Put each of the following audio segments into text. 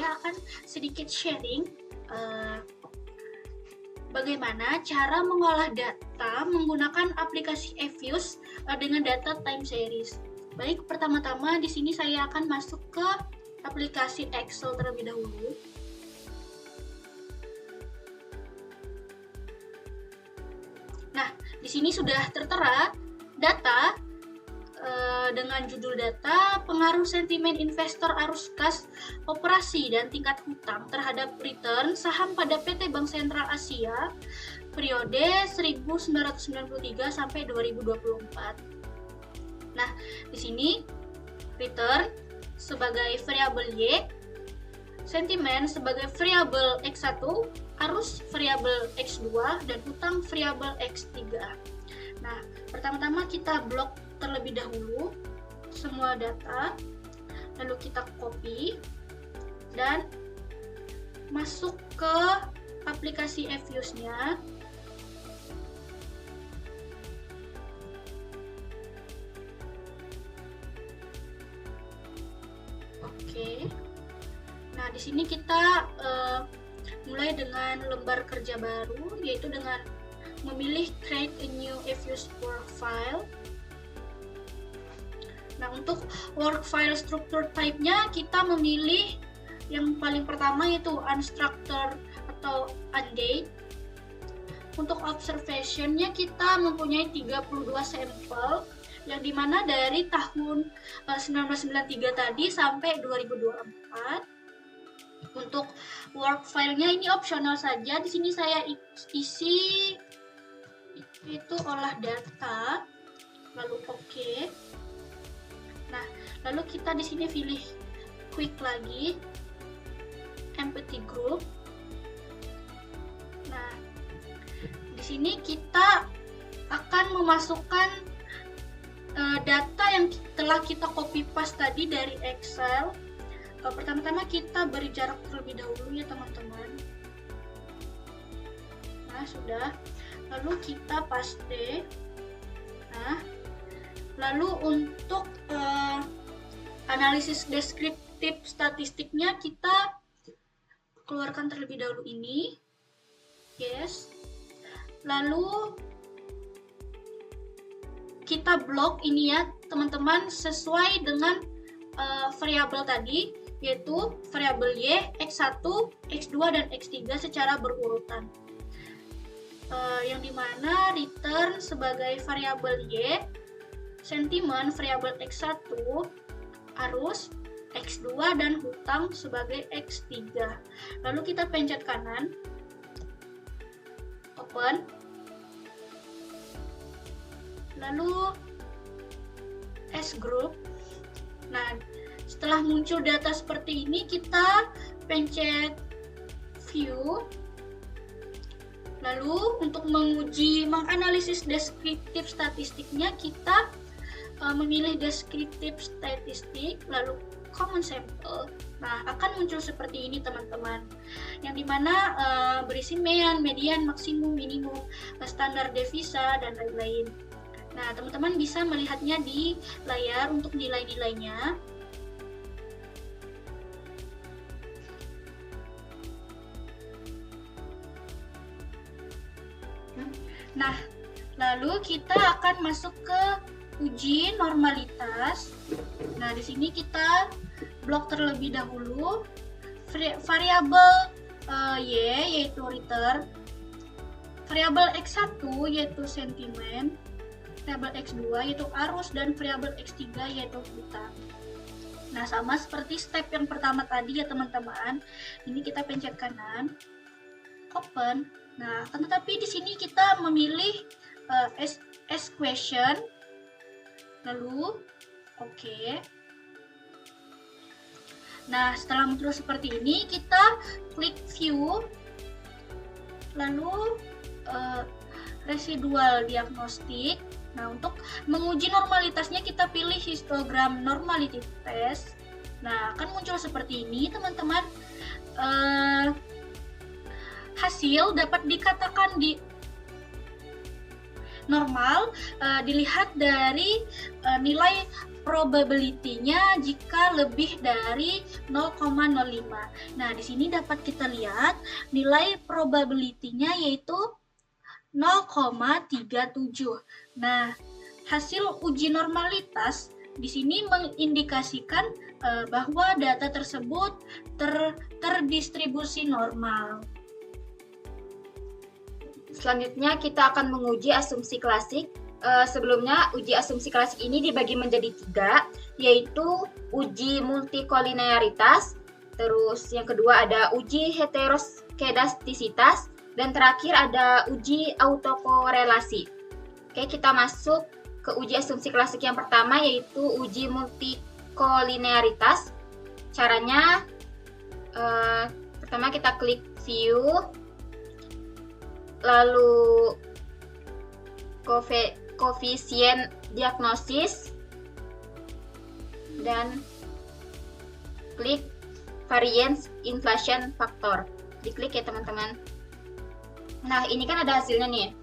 saya akan sedikit sharing bagaimana cara mengolah data menggunakan aplikasi Evius dengan data time series. Baik, pertama-tama di sini saya akan masuk ke aplikasi Excel terlebih dahulu. Nah, di sini sudah tertera data dengan judul data, pengaruh sentimen investor arus kas, operasi dan tingkat hutang terhadap return saham pada PT Bank Sentral Asia periode 1993 sampai 2024. Nah, di sini return sebagai variabel Y, sentimen sebagai variabel X1, arus variabel X2 dan hutang variabel X3. Nah, pertama-tama kita blok terlebih dahulu semua data, lalu kita copy dan masuk ke aplikasi Evius-nya. Oke. Nah, di sini kita mulai dengan lembar kerja baru, yaitu dengan memilih create a new Evius workfile. Nah, untuk work file struktur type-nya kita memilih yang paling pertama yaitu unstructured atau undate. Untuk observation-nya kita mempunyai 32 sampel yang dimana dari tahun 1993 tadi sampai 2024. Untuk work file-nya ini opsional saja. Di sini saya isi itu olah data, lalu oke. Nah, lalu kita di sini pilih quick lagi, empty group. Nah, di sini kita akan memasukkan data yang telah kita copy paste tadi dari Excel. Pertama-tama kita beri jarak terlebih dahulu ya teman-teman. Nah, sudah. Lalu kita paste. Nah, lalu untuk analisis deskriptif statistiknya kita keluarkan terlebih dahulu ini. Yes. Lalu kita blok ini ya teman-teman sesuai dengan variabel tadi, yaitu variabel Y, X1, X2 dan X3 secara berurutan. Yang dimana return sebagai variabel Y, sentimen variabel X1, arus X2 dan hutang sebagai X3. Lalu kita pencet kanan, open, lalu S group. Nah, setelah muncul data seperti ini kita pencet view. Lalu untuk menganalisis deskriptif statistiknya kita memilih deskriptif statistik, lalu common sample. Nah, akan muncul seperti ini teman-teman, yang dimana berisi median, maksimum, minimum, standar devisa dan lain-lain. Nah, teman-teman bisa melihatnya di layar untuk nilai-nilainya. Nah, lalu kita akan masuk ke uji normalitas. Nah, di sini kita blok terlebih dahulu variabel Y yaitu return, variabel X1 yaitu sentimen, variabel X2 yaitu arus dan variabel X3 yaitu hutang. Nah, sama seperti step yang pertama tadi ya teman-teman. Ini kita pencet kanan, open. Nah, tetapi di sini kita memilih as question, lalu oke. Nah, setelah muncul seperti ini, kita klik view, lalu residual diagnostik. Nah, untuk menguji normalitasnya kita pilih histogram normality test. Nah, akan muncul seperti ini teman-teman. Hasil dapat dikatakan normal dilihat dari nilai probability-nya jika lebih dari 0,05. Nah, di sini dapat kita lihat nilai probability-nya yaitu 0,37. Nah, hasil uji normalitas di sini mengindikasikan bahwa data tersebut terdistribusi normal. Selanjutnya kita akan menguji asumsi klasik. Sebelumnya uji asumsi klasik ini dibagi menjadi 3, yaitu uji multikolinearitas, terus yang kedua ada uji heteroskedastisitas, dan terakhir ada uji autokorelasi. Oke, kita masuk ke uji asumsi klasik yang pertama, yaitu uji multikolinearitas. Caranya pertama kita klik view, lalu koefisien diagnosis, dan klik variance inflation factor. Diklik ya teman-teman. Nah, ini kan ada hasilnya nih.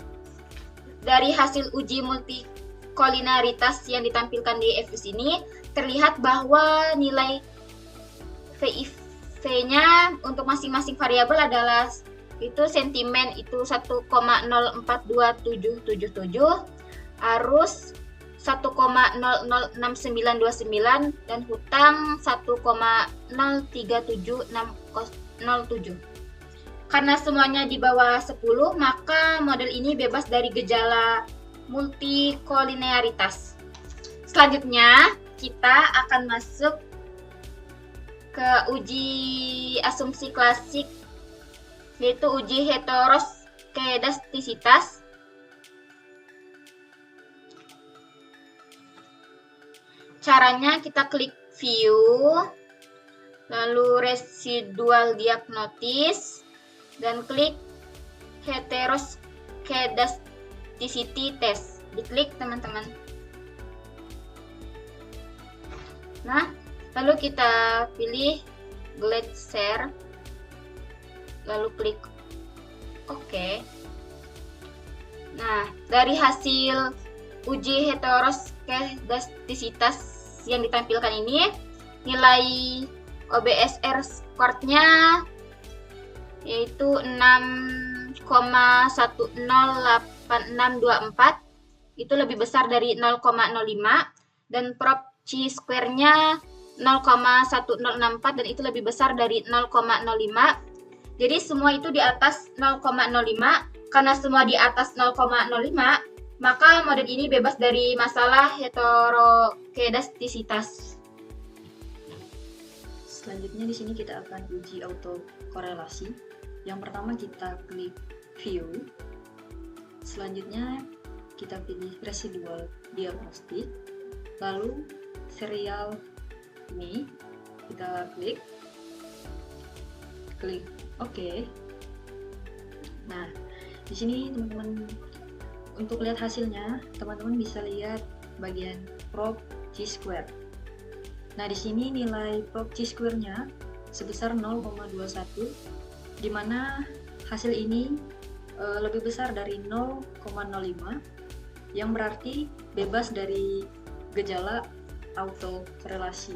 Dari hasil uji multikolinearitas yang ditampilkan di FUS ini, terlihat bahwa nilai VIV-nya untuk masing-masing variabel adalah itu sentimen itu 1,042777, arus 1,006929, dan hutang 1,037607. Karena semuanya di bawah 10, maka model ini bebas dari gejala multikolinearitas. Selanjutnya, kita akan masuk ke uji asumsi klasik, yaitu uji heteroskedastisitas. Caranya kita klik view, lalu residual diagnosis, dan klik heteroskedasticity test. Diklik teman-teman. Nah, lalu kita pilih glad share, lalu klik OK. Nah, dari hasil uji heteroskedastisitas yang ditampilkan ini, nilai OBSR score-nya yaitu 6,108624, itu lebih besar dari 0,05, dan prop chi-square-nya 0,1064, dan itu lebih besar dari 0,05. Jadi semua itu di atas 0,05. Karena semua di atas 0,05, maka model ini bebas dari masalah heteroskedastisitas. Selanjutnya di sini kita akan uji autokorelasi. Yang pertama kita klik view. Selanjutnya kita pilih residual diagnostic. Lalu serial ini kita klik OK. Nah, di sini teman-teman untuk lihat hasilnya, teman-teman bisa lihat bagian prop chi-square. Nah, di sini nilai prop chi-square-nya sebesar 0,21, di mana hasil ini lebih besar dari 0,05, yang berarti bebas dari gejala autokorelasi.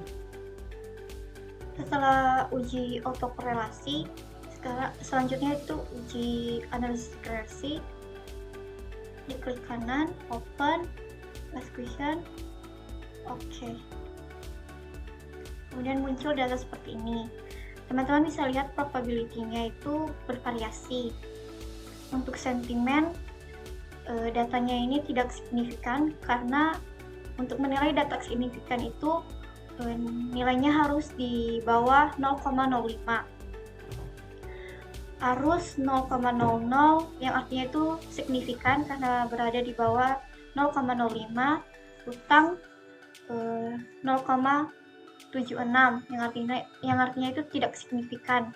Setelah uji autokorelasi, selanjutnya itu uji analisis regresi. Diklik kanan, open, last question, OK. Kemudian muncul data seperti ini. Teman-teman bisa lihat probability-nya itu bervariasi. Untuk sentimen, datanya ini tidak signifikan, karena untuk menilai data signifikan itu nilainya harus di bawah 0,05. Arus 0,00 yang artinya itu signifikan karena berada di bawah 0,05. Hutang 0,76 yang artinya itu tidak signifikan.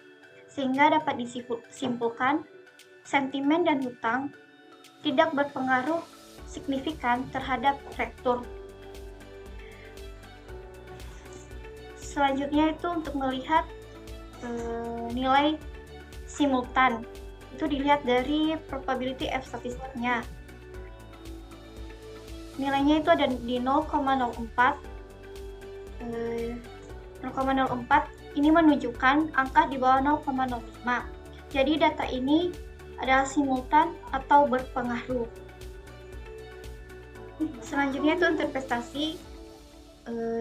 Sehingga dapat disimpulkan sentimen dan hutang tidak berpengaruh signifikan terhadap struktur. Selanjutnya itu untuk melihat nilai simultan, itu dilihat dari probability F statistiknya. Nilainya itu ada di 0,04, 0,04 ini menunjukkan angka di bawah 0,05. Jadi data ini adalah simultan atau berpengaruh. Selanjutnya itu interpretasi.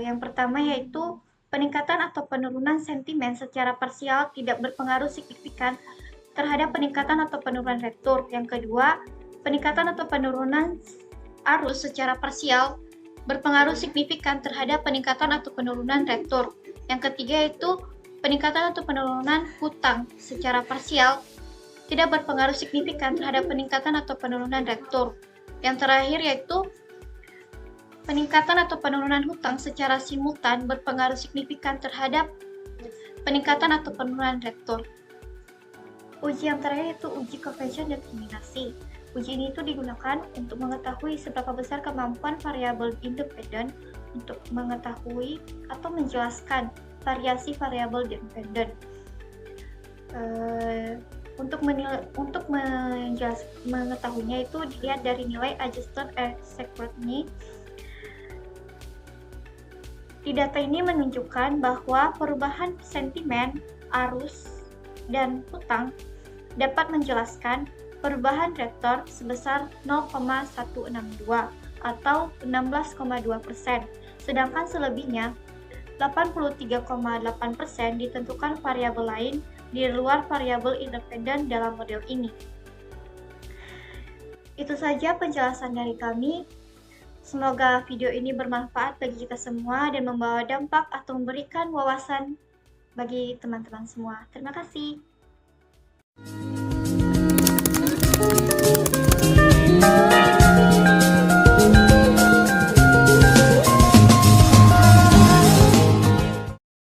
Yang pertama yaitu peningkatan atau penurunan sentimen secara parsial tidak berpengaruh signifikan terhadap peningkatan atau penurunan retur. Yang kedua, peningkatan atau penurunan arus secara parsial berpengaruh signifikan terhadap peningkatan atau penurunan retur. Yang ketiga yaitu peningkatan atau penurunan hutang secara parsial tidak berpengaruh signifikan terhadap peningkatan atau penurunan retur. Yang terakhir yaitu peningkatan atau penurunan hutang secara simultan berpengaruh signifikan terhadap peningkatan atau penurunan retur. Uji yang terakhir yaitu uji conversion determinasi. Uji ini itu digunakan untuk mengetahui seberapa besar kemampuan variabel independen untuk mengetahui atau menjelaskan variasi variabel dependen. Untuk mengetahuinya itu dilihat dari nilai adjusted security. Di data ini menunjukkan bahwa perubahan sentimen, arus, dan hutang dapat menjelaskan perubahan retur sebesar 0,162 atau 16,2%, sedangkan selebihnya 83,8% ditentukan variabel lain di luar variabel independen dalam model ini. Itu saja penjelasan dari kami. Semoga video ini bermanfaat bagi kita semua dan membawa dampak atau memberikan wawasan bagi teman-teman semua. Terima kasih.